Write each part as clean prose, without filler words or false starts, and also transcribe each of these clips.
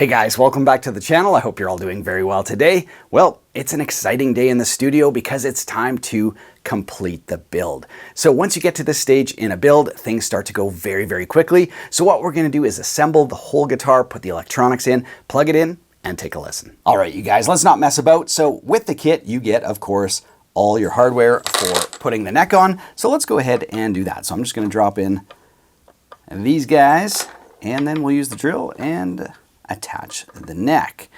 Hey guys, welcome back to the channel. I hope you're all doing very well today. Well, it's an exciting day in the studio because it's time to complete the build. So once you get to this stage in a build, things start to go very, very quickly. So what we're going to do is assemble the whole guitar, put the electronics in, plug it in, and take a listen. All right, you guys, let's not mess about. So with the kit, you get, of course, all your hardware for putting the neck on. So let's go ahead and do that. So I'm just going to drop in these guys, and then we'll use the drill and attach the neck.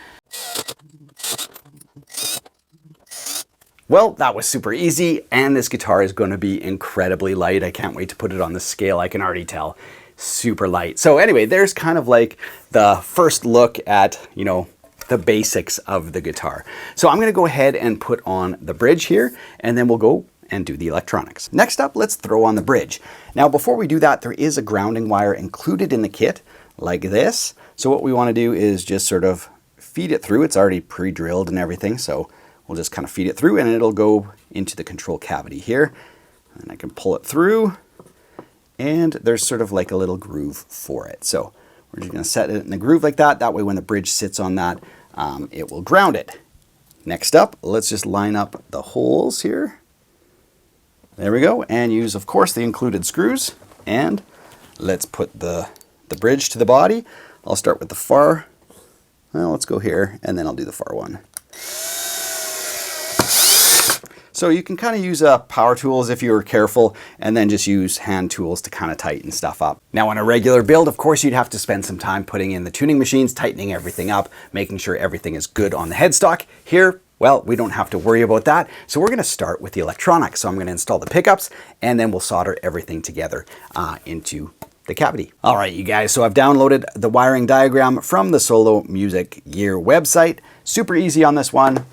Well, that was super easy, and this guitar is going to be incredibly light. I can't wait to put it on the scale. I can already tell. Super light. So anyway, there's kind of like the first look at, the basics of the guitar. So I'm going to go ahead and put on the bridge here, and then we'll go and do the electronics. Next up, let's throw on the bridge. Now, before we do that, there is a grounding wire included in the kit like this. So what we want to do is just sort of feed it through. It's already pre-drilled and everything, so we'll just kind of feed it through and it'll go into the control cavity here. And I can pull it through, and there's sort of like a little groove for it. So we're just going to set it in the groove like that. That way when the bridge sits on that, it will ground it. Next up, let's just line up the holes here. There we go, and use, of course, the included screws. And let's put the bridge to the body. I'll start with the far. Well, let's go here, and then I'll do the far one. So you can kind of use power tools if you're careful, and then just use hand tools to kind of tighten stuff up. Now, on a regular build, of course, you'd have to spend some time putting in the tuning machines, tightening everything up, making sure everything is good on the headstock. Here, well, we don't have to worry about that. So we're going to start with the electronics. So I'm going to install the pickups, and then we'll solder everything together into the cavity. All right, you guys, so I've downloaded the wiring diagram from the Solo Music Gear website. Super easy on this one.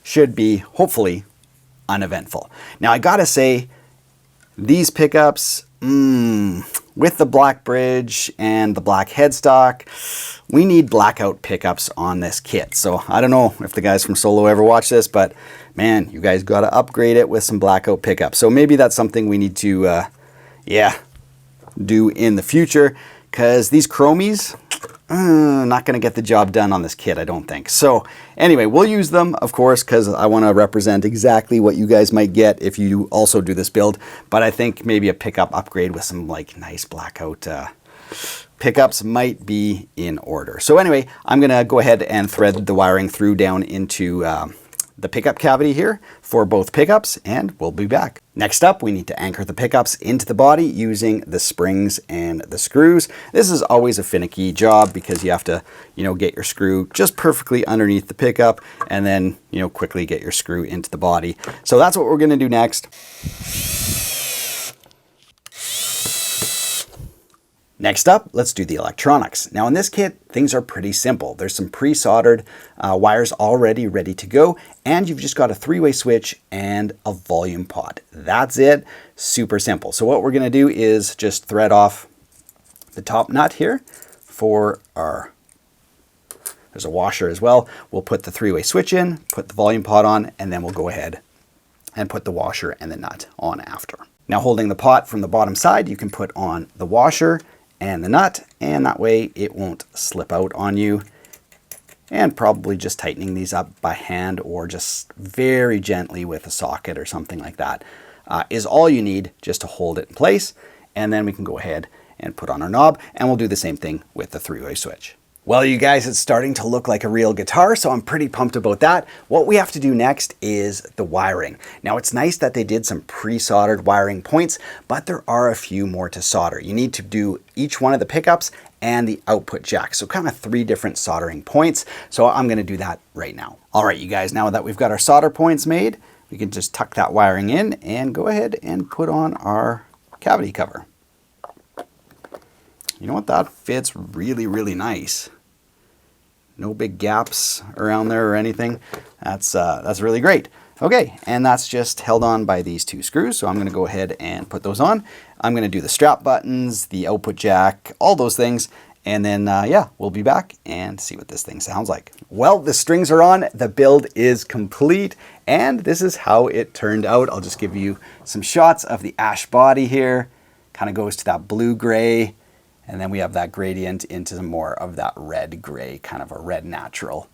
Should be, hopefully, uneventful. Now, I gotta say, these pickups, with the black bridge and the black headstock, we need blackout pickups on this kit. So I don't know if the guys from Solo ever watch this, but man, you guys gotta upgrade it with some blackout pickups. So maybe that's something we need to, do in the future, because these chromies, not going to get the job done on this kit, I don't think. So anyway, we'll use them, of course, because I want to represent exactly what you guys might get if you also do this build. But I think maybe a pickup upgrade with some like nice blackout pickups might be in order. So anyway, I'm going to go ahead and thread the wiring through down into the pickup cavity here for both pickups, and we'll be back. Next up, we need to anchor the pickups into the body using the springs and the screws. This is always a finicky job because you have to, get your screw just perfectly underneath the pickup, and then, quickly get your screw into the body. So that's what we're going to do next. Next up, let's do the electronics. Now in this kit, things are pretty simple. There's some pre-soldered wires already ready to go, and you've just got a 3-way switch and a volume pot. That's it, super simple. So what we're gonna do is just thread off the top nut here for there's a washer as well. We'll put the 3-way switch in, put the volume pot on, and then we'll go ahead and put the washer and the nut on after. Now holding the pot from the bottom side, you can put on the washer and the nut, and that way it won't slip out on you. And probably just tightening these up by hand or just very gently with a socket or something like that is all you need just to hold it in place. And then we can go ahead and put on our knob, and we'll do the same thing with the 3-way switch. Well, you guys, it's starting to look like a real guitar, so I'm pretty pumped about that. What we have to do next is the wiring. Now, it's nice that they did some pre-soldered wiring points, but there are a few more to solder. You need to do each one of the pickups and the output jack. So kind of 3 different soldering points. So I'm going to do that right now. All right, you guys, now that we've got our solder points made, we can just tuck that wiring in and go ahead and put on our cavity cover. You know what? That fits really, really nice. No big gaps around there or anything. That's really great. Okay, and that's just held on by these 2 screws. So I'm going to go ahead and put those on. I'm going to do the strap buttons, the output jack, all those things. And then, we'll be back and see what this thing sounds like. Well, the strings are on, the build is complete, and this is how it turned out. I'll just give you some shots of the ash body here. Kind of goes to that blue-gray. And then we have that gradient into more of that red gray, kind of a red natural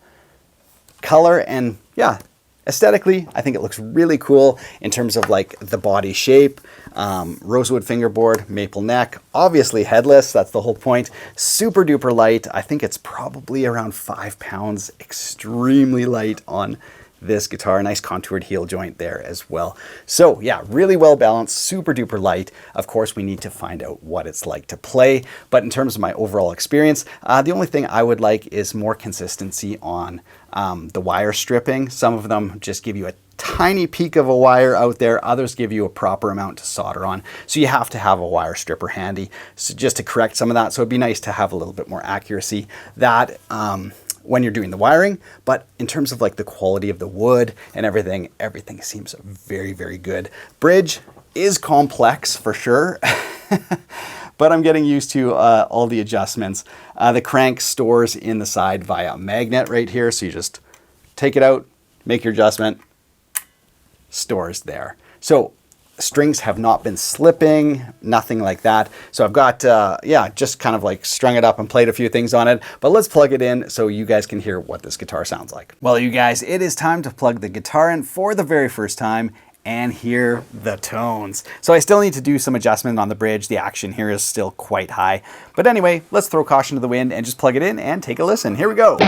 color. And yeah, aesthetically, I think it looks really cool in terms of like the body shape. Rosewood fingerboard, maple neck, obviously headless, that's the whole point. Super duper light. I think it's probably around 5 pounds, extremely light on this guitar. Nice contoured heel joint there as well. So yeah, really well balanced, super duper light. Of course, we need to find out what it's like to play. But in terms of my overall experience, the only thing I would like is more consistency on the wire stripping. Some of them just give you a tiny peak of a wire out there. Others give you a proper amount to solder on. So you have to have a wire stripper handy, so just to correct some of that. So it'd be nice to have a little bit more accuracy that when you're doing the wiring. But in terms of like the quality of the wood and everything seems very, very good. Bridge is complex for sure, but I'm getting used to all the adjustments. The crank stores in the side via a magnet right here. So you just take it out, make your adjustment, stores there. So strings have not been slipping, nothing like that. So I've got, yeah, just kind of like strung it up and played a few things on it, but let's plug it in so you guys can hear what this guitar sounds like. Well, you guys, it is time to plug the guitar in for the very first time and hear the tones. So I still need to do some adjustment on the bridge. The action here is still quite high. But anyway, let's throw caution to the wind and just plug it in and take a listen. Here we go.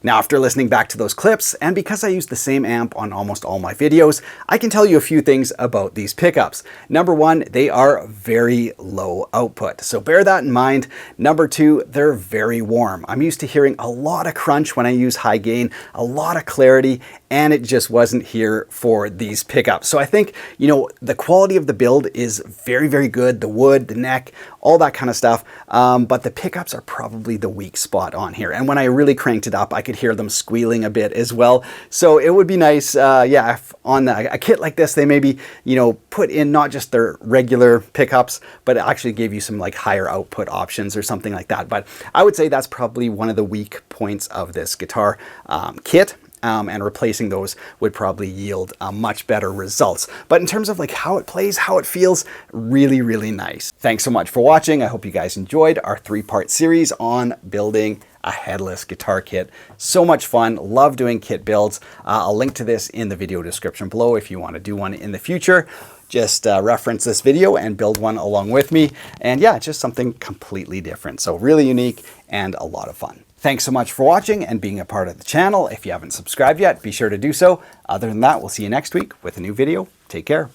Now, after listening back to those clips, and because I use the same amp on almost all my videos, I can tell you a few things about these pickups. Number one, they are very low output, so bear that in mind. Number two, they're very warm. I'm used to hearing a lot of crunch when I use high gain, a lot of clarity, and it just wasn't here for these pickups. So I think, you know, the quality of the build is very, very good. The wood, the neck, all that kind of stuff. But the pickups are probably the weak spot on here. And when I really cranked it up, I could hear them squealing a bit as well. So it would be nice, yeah, if on a kit like this, they maybe, you know, put in not just their regular pickups, but actually gave you some like higher output options or something like that. But I would say that's probably one of the weak points of this guitar kit. And replacing those would probably yield much better results. But in terms of like how it plays, how it feels, really, really nice. Thanks so much for watching. I hope you guys enjoyed our 3-part series on building a headless guitar kit. So much fun. Love doing kit builds. I'll link to this in the video description below if you want to do one in the future. Just reference this video and build one along with me. And yeah, just something completely different. So really unique and a lot of fun. Thanks so much for watching and being a part of the channel. If you haven't subscribed yet, be sure to do so. Other than that, we'll see you next week with a new video. Take care.